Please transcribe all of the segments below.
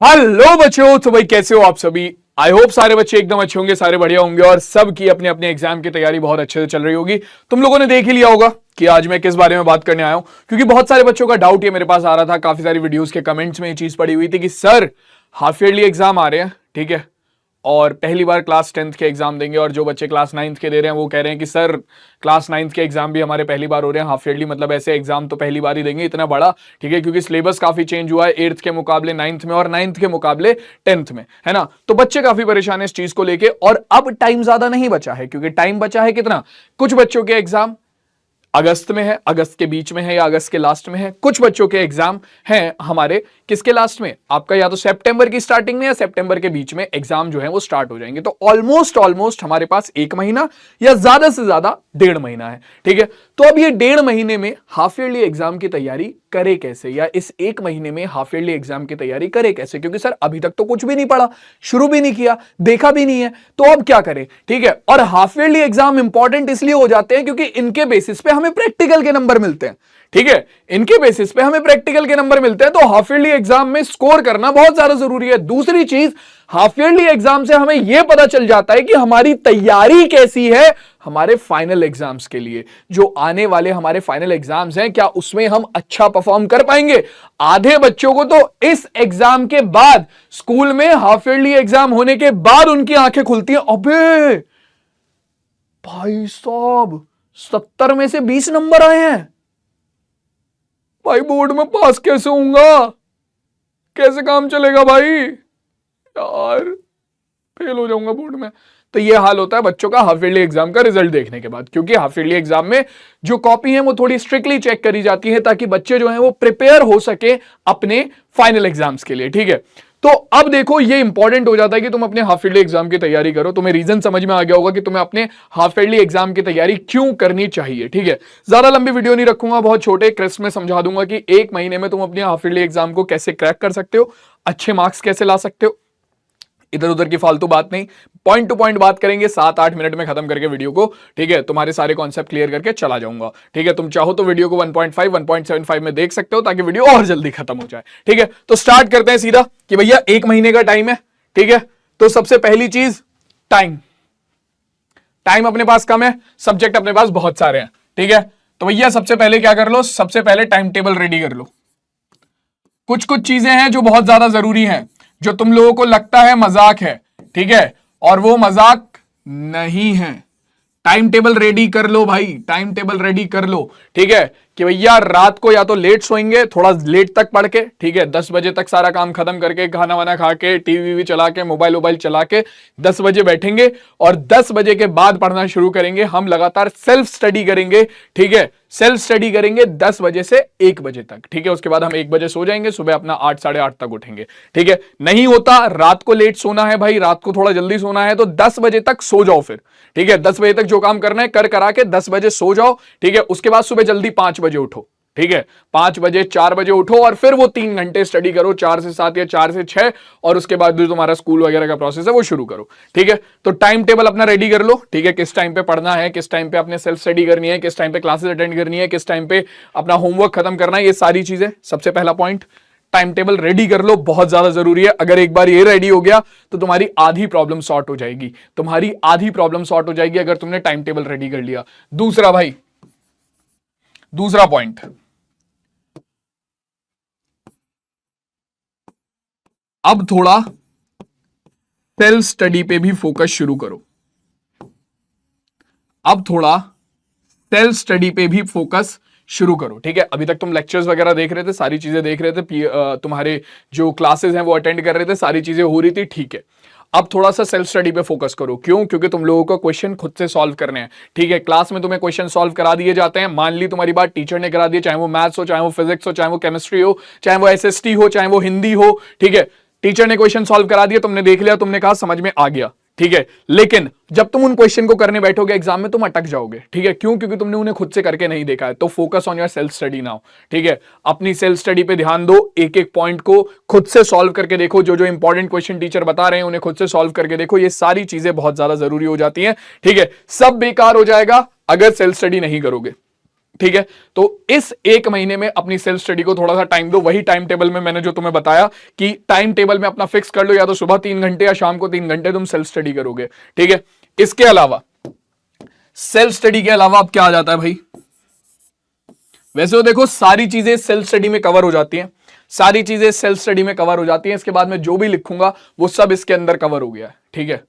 Hello बच्चों, तो भाई कैसे हो आप सभी। आई होप सारे बच्चे एकदम अच्छे होंगे, सारे बढ़िया होंगे और सबकी अपने अपने एग्जाम की तैयारी बहुत अच्छे से चल रही होगी। तुम लोगों ने देख ही लिया होगा कि आज मैं किस बारे में बात करने आया हूं, क्योंकि बहुत सारे बच्चों का डाउट ये मेरे पास आ रहा था। काफी सारी वीडियोस के कमेंट्स में ये चीज पड़ी हुई थी कि सर हाफ ईयरली एग्जाम आ रहे हैं, ठीक है, और पहली बार क्लास 10th के एग्जाम देंगे, और जो बच्चे क्लास 9th के दे रहे हैं वो कह रहे हैं कि सर क्लास 9th के एग्जाम भी हमारे पहली बार हो रहे हैं हाफ ईयरली, मतलब ऐसे एग्जाम तो पहली बार ही देंगे इतना बड़ा, ठीक है, क्योंकि सिलेबस काफी चेंज हुआ है 8th के मुकाबले 9th में और 9th के मुकाबले 10th में, है ना। तो बच्चे काफी परेशान है इस चीज को लेके, और अब टाइम ज्यादा नहीं बचा है, क्योंकि टाइम बचा है कितना, कुछ बच्चों के एग्जाम अगस्त में है, अगस्त के बीच में है या अगस्त के लास्ट में है, कुछ बच्चों के एग्जाम हैं हमारे किसके लास्ट में, आपका या तो सितंबर की स्टार्टिंग में या सितंबर के बीच में एग्जाम जो है वो स्टार्ट हो जाएंगे। तो ऑलमोस्ट हमारे पास 1 महीना या ज्यादा से ज्यादा 1.5 महीना है, ठीक है। तो अब ये 1.5 महीने में हाफ ईयरली एग्जाम की तैयारी करे कैसे, या इस 1 महीने में हाफ ईयरली एग्जाम की तैयारी करे कैसे, क्योंकि सर अभी तक तो कुछ भी नहीं पढ़ा, शुरू भी नहीं किया, देखा भी नहीं है, तो अब क्या करें, ठीक है। और हाफ ईयरली एग्जाम इंपॉर्टेंट इसलिए हो जाते हैं क्योंकि इनके बेसिस पे हमें प्रैक्टिकल के नंबर मिलते हैं, ठीक है, इनके बेसिस पे हमें प्रैक्टिकल के नंबर मिलते हैं। तो हाफ ईयरली एग्जाम में स्कोर करना बहुत ज्यादा जरूरी है। दूसरी चीज, हाफ ईयरली एग्जाम से हमें यह पता चल जाता है कि हमारी तैयारी कैसी है हमारे फाइनल एग्जाम्स के लिए। जो आने वाले हमारे फाइनल एग्जाम्स हैं, क्या उसमें हम अच्छा परफॉर्म कर पाएंगे। आधे बच्चों को तो इस एग्जाम के बाद, स्कूल में हाफ ईयरली एग्जाम होने के बाद उनकी आंखें खुलती हैं, अबे भाई साहब 70 में से 20 नंबर आए हैं, भाई बोर्ड में पास कैसे होऊंगा, कैसे काम चलेगा भाई, यार फेल हो जाऊंगा बोर्ड में। तो ये हाल होता है बच्चों का हाफ ईयरली एग्जाम का रिजल्ट देखने के बाद, क्योंकि हाफ ईयरली एग्जाम में जो कॉपी है वो थोड़ी स्ट्रिक्टली चेक करी जाती है ताकि बच्चे जो हैं वो प्रिपेयर हो सके अपने फाइनल एग्जाम्स के लिए, ठीक है। तो अब देखो ये इंपॉर्टेंट हो जाता है कि तुम अपने हाफ ईयरली एग्जाम की तैयारी करो। तुम्हें रीजन समझ में आ गया होगा कि तुम्हें अपने हाफ ईयरली एग्जाम की तैयारी क्यों करनी चाहिए, ठीक है। ज्यादा लंबी वीडियो नहीं रखूंगा, बहुत छोटे क्रिस्प में समझा दूंगा कि 1 महीने में तुम अपने हाफ ईयरली एग्जाम को कैसे क्रैक कर सकते हो, अच्छे मार्क्स कैसे ला सकते हो। इधर उधर की फालतू बात नहीं, पॉइंट टू पॉइंट बात करेंगे, 7-8 मिनट में खत्म करके वीडियो को, ठीक है, तुम्हारे सारे कॉन्सेप्ट क्लियर करके चला जाऊंगा, ठीक है। तुम चाहो तो वीडियो को 1.5 1.75 में देख सकते हो ताकि वीडियो और जल्दी खत्म हो जाए, ठीक है। तो स्टार्ट करते हैं सीधा कि भैया 1 महीने का टाइम है, ठीक है। तो सबसे पहली चीज टाइम, टाइम अपने पास कम है, सब्जेक्ट अपने पास बहुत सारे हैं, ठीक है। तो भैया सबसे पहले क्या कर लो, सबसे पहले टाइम टेबल रेडी कर लो। कुछ कुछ चीजें हैं जो बहुत ज्यादा जरूरी हैं, जो तुम लोगों को लगता है मजाक है, ठीक है, और वो मजाक नहीं है। टाइम टेबल रेडी कर लो भाई, टाइम टेबल रेडी कर लो, ठीक है, कि भैया रात को या तो लेट सोएंगे, थोड़ा लेट तक पढ़ के, ठीक है, 10 बजे तक सारा काम खत्म करके, खाना वाना खा के, टीवी वी चला के, मोबाइल चला के 10 बजे बैठेंगे और 10 बजे के बाद पढ़ना शुरू करेंगे। हम लगातार सेल्फ स्टडी करेंगे, ठीक है, सेल्फ स्टडी करेंगे 10 बजे से 1 बजे तक, ठीक है। उसके बाद हम 1 बजे सो जाएंगे, सुबह अपना 8 साढ़े 8 तक उठेंगे, ठीक है। नहीं होता, रात को लेट सोना है भाई, रात को थोड़ा जल्दी सोना है, तो 10 बजे तक सो जाओ फिर, ठीक है। 10 बजे तक जो काम करना है कर करा के 10 बजे सो जाओ, ठीक है। उसके बाद सुबह जल्दी 5 बजे उठो, ठीक है, 5 बजे 4 बजे उठो और फिर वो 3 घंटे स्टडी करो, 4 से 7 या 4 से 6, और उसके बाद जो तुम्हारा स्कूल वगैरह का प्रोसेस है वो शुरू करो, ठीक है। तो टाइम टेबल अपना रेडी कर लो, ठीक है, किस टाइम पे पढ़ना है, किस टाइम पे अपने सेल्फ स्टडी करनी है, किस टाइम पे क्लासेस अटेंड करनी है, किस टाइम पे अपना होमवर्क खत्म करना है, ये सारी चीजें सबसे पहला पॉइंट, टाइम टेबल रेडी कर लो, बहुत ज्यादा जरूरी है। अगर एक बार ये रेडी हो गया तो तुम्हारी आधी प्रॉब्लम सॉर्ट हो जाएगी, तुम्हारी आधी प्रॉब्लम सॉर्ट हो जाएगी अगर तुमने टाइम टेबल रेडी कर लिया। दूसरा भाई, दूसरा पॉइंट, अब थोड़ा सेल्फ स्टडी पे भी फोकस शुरू करो। अब थोड़ा सेल्फ स्टडी पे भी फोकस शुरू करो, ठीक है। अभी तक तुम लेक्चर्स वगैरह देख रहे थे, सारी चीजें देख रहे थे, तुम्हारे जो क्लासेस हैं वो अटेंड कर रहे थे, सारी चीजें हो रही थी, ठीक है। अब थोड़ा सा सेल्फ स्टडी पे फोकस करो। क्यों? क्योंकि तुम लोगों को क्वेश्चन खुद से सॉल्व करने हैं, ठीक है। क्लास में तुम्हें क्वेश्चन सॉल्व करा दिए जाते हैं, मान ली तुम्हारी बात टीचर ने करा दी, चाहे वो मैथ्स हो, चाहे वो फिजिक्स हो, चाहे वो केमिस्ट्री हो, चाहे वो एसएसटी हो, चाहे वो हिंदी हो, ठीक है। टीचर ने क्वेश्चन सॉल्व करा दिया, तुमने देख लिया, तुमने कहा समझ में आ गया, ठीक है। लेकिन जब तुम उन क्वेश्चन को करने बैठोगे एग्जाम में, तुम अटक जाओगे, ठीक है। क्यों? क्योंकि तुमने उन्हें खुद से करके नहीं देखा है। तो focus on your self study now, ठीक है। अपनी सेल्फ स्टडी पे ध्यान दो, एक एक पॉइंट को खुद से सॉल्व करके देखो, जो जो इंपॉर्टेंट क्वेश्चन टीचर बता रहे हैं उन्हें खुद से सॉल्व करके देखो। ये सारी चीजें बहुत ज्यादा जरूरी हो जाती हैं, ठीक है। सब बेकार हो जाएगा अगर सेल्फ स्टडी नहीं करोगे। ठीक है, तो इस एक महीने में अपनी सेल्फ स्टडी को थोड़ा सा टाइम दो। वही टाइम टेबल में मैंने जो तुम्हें बताया कि टाइम टेबल में अपना फिक्स कर लो, या तो सुबह 3 घंटे या शाम को 3 घंटे तुम सेल्फ स्टडी करोगे। ठीक है, इसके अलावा सेल्फ स्टडी के अलावा अब क्या आ जाता है भाई? वैसे तो देखो सारी चीजें सेल्फ स्टडी में कवर हो जाती हैं, सारी चीजें सेल्फ स्टडी में कवर हो जाती हैं। इसके बाद में जो भी लिखूंगा वो सब इसके अंदर कवर हो गया है। ठीक है,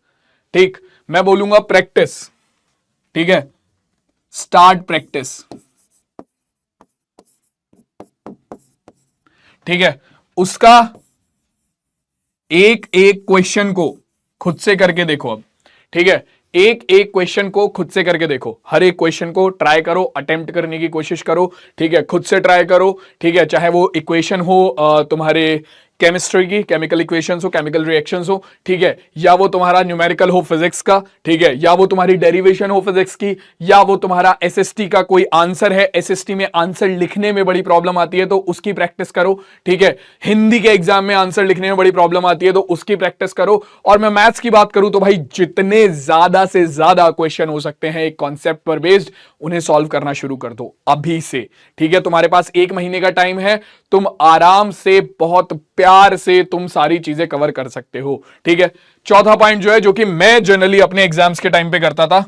ठीक, मैं बोलूंगा प्रैक्टिस। ठीक है, स्टार्ट प्रैक्टिस। ठीक है, उसका एक एक क्वेश्चन को खुद से करके देखो अब। ठीक है, एक एक क्वेश्चन को खुद से करके देखो, हर एक क्वेश्चन को ट्राई करो, अटेम्प्ट करने की कोशिश करो। ठीक है, खुद से ट्राई करो। ठीक है, चाहे वो इक्वेशन हो तुम्हारे केमिस्ट्री की, केमिकल इक्वेशंस हो, केमिकल रिएक्शंस हो, ठीक है, या वो तुम्हारा न्यूमेरिकल हो फिजिक्स का, ठीक है, या वो तुम्हारी डेरिवेशन हो फिजिक्स की, या वो तुम्हारा एसएसटी का कोई आंसर है, एसएसटी में आंसर लिखने में बड़ी प्रॉब्लम आती है तो उसकी प्रैक्टिस करो। ठीक है, हिंदी के एग्जाम में आंसर लिखने में बड़ी प्रॉब्लम आती है तो उसकी प्रैक्टिस करो। और मैं मैथ्स की बात करूं तो भाई जितने ज्यादा से ज्यादा क्वेश्चन हो सकते हैं एक कॉन्सेप्ट पर बेस्ड, उन्हें सॉल्व करना शुरू कर दो अभी से। ठीक है, तुम्हारे पास एक महीने का टाइम है, तुम आराम से बहुत प्यार से तुम सारी चीजें कवर कर सकते हो। ठीक है, चौथा पॉइंट जो है, जो कि मैं जनरली अपने एग्जाम्स के टाइम पे करता था,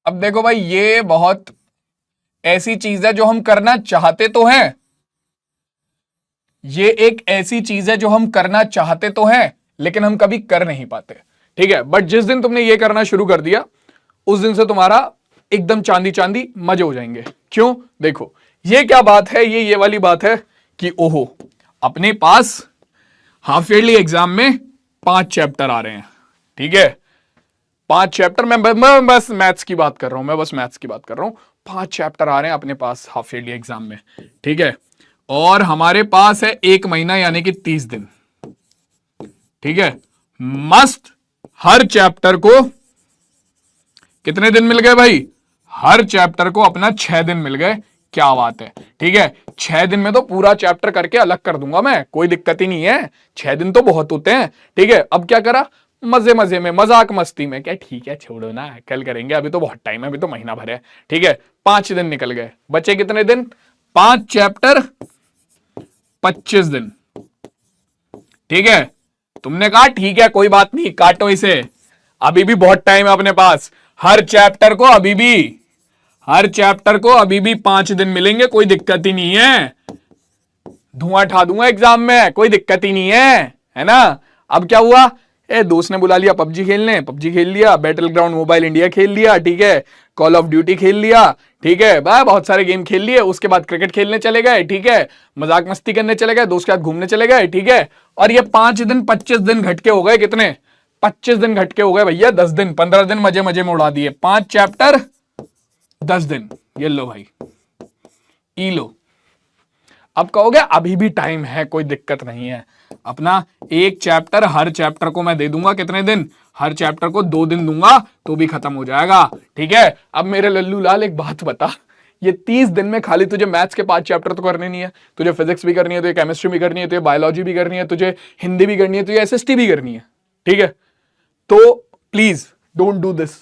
अब देखो भाई ये बहुत ऐसी चीज है जो हम करना चाहते तो हैं, ये एक ऐसी चीज है जो हम करना चाहते तो हैं लेकिन हम कभी कर नहीं पाते। ठीक है, बट जिस दिन तुमने ये करना शुरू कर दिया उस दिन से तुम्हारा एकदम चांदी चांदी मजे हो जाएंगे। क्यों? देखो ये क्या बात है, ये वाली बात है कि ओहो अपने पास हाफ ईयरली एग्जाम में 5 चैप्टर आ रहे हैं। ठीक है, 5 चैप्टर, मैं बस मैथ्स की बात कर रहा हूं, मैं बस मैथ्स की बात कर रहा हूं। 5 चैप्टर आ रहे हैं अपने पास हाफ ईयरली एग्जाम में। ठीक है, और हमारे पास है एक महीना यानी कि 30 दिन। ठीक है, मस्त हर चैप्टर को कितने दिन मिल गए भाई? हर चैप्टर को अपना 6 दिन मिल गए। क्या बात है। ठीक है, 6 दिन में तो पूरा चैप्टर करके अलग कर दूंगा मैं, कोई दिक्कत ही नहीं है। 6 दिन तो बहुत होते हैं। ठीक है, अब क्या करा, मजे मजे में, मजाक मस्ती में, क्या ठीक है छोड़ो ना कल करेंगे, अभी तो बहुत टाइम है, अभी तो महीना भर है। ठीक है, 5 दिन निकल गए, बचे कितने दिन? 5 चैप्टर 25 दिन। ठीक है, तुमने कहा ठीक है कोई बात नहीं काटो इसे, अभी भी बहुत टाइम है अपने पास। हर चैप्टर को अभी भी, हर चैप्टर को अभी भी 5 दिन मिलेंगे, कोई दिक्कत ही नहीं है। धुआं ठा दूंगा एग्जाम में, कोई दिक्कत ही नहीं है ना। अब क्या हुआ, दोस्त ने बुला लिया पबजी खेलने, पबजी खेल लिया, बैटल ग्राउंड मोबाइल इंडिया खेल लिया, ठीक है, कॉल ऑफ ड्यूटी खेल लिया, ठीक है भाई, बहुत सारे गेम खेल लिए। उसके बाद क्रिकेट खेलने चले गए, ठीक है, मजाक मस्ती करने चले गए, दोस्त के साथ घूमने चले गए। ठीक है, और ये 5 दिन 25 दिन घटके हो गए, कितने? 25 दिन घटके हो गए भैया। 10 दिन 15 दिन मजे मजे में उड़ा दिए। 5 चैप्टर 10 दिन, ये लो भाई, ई लो। अब कहोगे अभी भी टाइम है, कोई दिक्कत नहीं है, अपना एक चैप्टर, हर चैप्टर को मैं दे दूंगा कितने दिन? हर चैप्टर को 2 दिन दूंगा तो भी खत्म हो जाएगा। ठीक है, अब मेरे लल्लू लाल एक बात बता, ये 30 दिन में खाली तुझे मैथ्स के 5 चैप्टर तो करने नहीं है, तुझे फिजिक्स भी करनी है, तुझे केमिस्ट्री भी करनी है, तुझे बायोलॉजी भी करनी है, तुझे हिंदी भी करनी है, तुझे एसएसटी भी करनी है। ठीक है, तो please don't do this,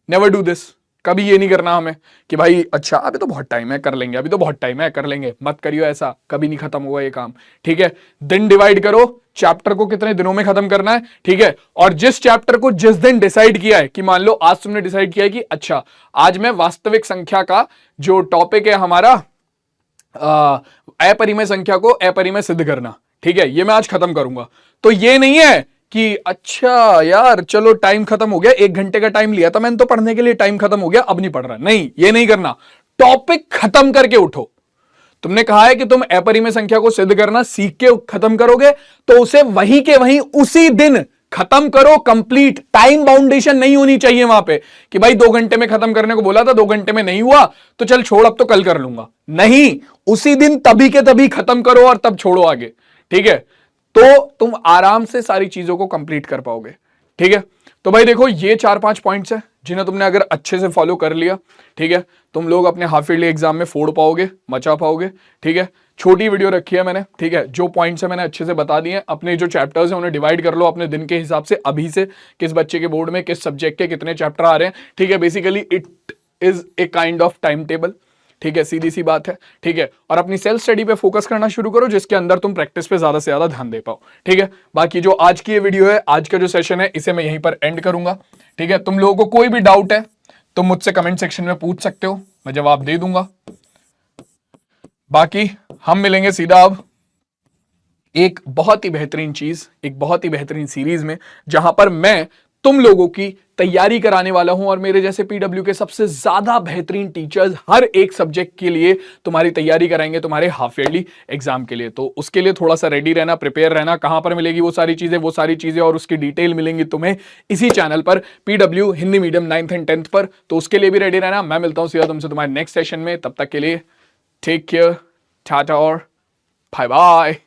never do this. कभी ये नहीं करना हमें कि भाई अच्छा अभी तो बहुत टाइम है कर लेंगे, अभी तो बहुत टाइम है कर लेंगे, मत करियो ऐसा, कभी नहीं खत्म होगा ये काम। ठीक है, दिन डिवाइड करो, चैप्टर को कितने दिनों में खत्म करना है। ठीक है, और जिस चैप्टर को जिस दिन डिसाइड किया है, कि मान लो आज तुमने डिसाइड किया है कि अच्छा आज मैं वास्तविक संख्या का जो टॉपिक है हमारा अपरिमेय संख्या को अपरिमेय सिद्ध करना, ठीक है, ये मैं आज खत्म करूंगा। तो ये नहीं है कि अच्छा यार चलो टाइम खत्म हो गया, 1 घंटे का टाइम लिया था मैंने तो पढ़ने के लिए, टाइम खत्म हो गया अब नहीं पढ़ रहा। नहीं, ये नहीं करना, टॉपिक खत्म करके उठो। तुमने कहा है कि तुम अपरिमेय संख्या को सिद्ध करना सीख के खत्म करोगे, तो उसे वहीं के वहीं उसी दिन खत्म करो कंप्लीट। टाइम बाउंडेशन नहीं होनी चाहिए वहां पे कि भाई 2 घंटे में खत्म करने को बोला था, 2 घंटे में नहीं हुआ तो चल छोड़, अब तो कल कर लूंगा। नहीं, उसी दिन तभी के तभी खत्म करो और तब छोड़ो आगे। ठीक है, तो तुम आराम से सारी चीजों को कंप्लीट कर पाओगे। ठीक है, तो भाई देखो ये 4-5 पॉइंट्स है जिन्हें तुमने अगर अच्छे से फॉलो कर लिया, ठीक है, तुम लोग अपने हाफ ईयरली एग्जाम में फोड़ पाओगे, मचा पाओगे। ठीक है, छोटी वीडियो रखी है मैंने। ठीक है, जो पॉइंट्स है मैंने अच्छे से बता दिए। अपने जो चैप्टर्स हैं उन्हें डिवाइड कर लो अपने दिन के हिसाब से, अभी से किस बच्चे के बोर्ड में किस सब्जेक्ट के कितने चैप्टर आ रहे हैं। ठीक है, basically it is a kind of time table. ठीक है, सीधी सी बात है। ठीक है, और अपनी सेल्फ स्टडी पे फोकस करना शुरू करो जिसके अंदर तुम प्रैक्टिस पे ज्यादा से ज्यादा ध्यान दे पाओ। ठीक है, बाकी जो आज की ये वीडियो है, आज का जो सेशन है, इसे मैं यहीं पर एंड करूंगा। ठीक है, तुम लोगों को कोई भी डाउट है तुम मुझसे कमेंट सेक्शन में पूछ सकते हो, मैं जवाब दे दूंगा। बाकी हम मिलेंगे सीधा अब एक बहुत ही बेहतरीन चीज, एक बहुत ही बेहतरीन सीरीज में, जहां पर मैं तुम लोगों की तैयारी कराने वाला हूं और मेरे जैसे पीडब्ल्यू के सबसे ज्यादा बेहतरीन टीचर्स हर एक सब्जेक्ट के लिए तुम्हारी तैयारी कराएंगे तुम्हारे हाफ ईयरली एग्जाम के लिए। तो उसके लिए थोड़ा सा रेडी रहना, प्रिपेयर रहना। कहां पर मिलेगी वो सारी चीजें और उसकी डिटेल मिलेंगी तुम्हें इसी चैनल पर, PW Hindi medium 9th and 10th पर। तो उसके लिए भी रेडी रहना। मैं मिलता हूं सीधा तुमसे तुम्हारे नेक्स्ट सेशन में। तब तक के लिए टेक केयर, टाटा और बाय बाय।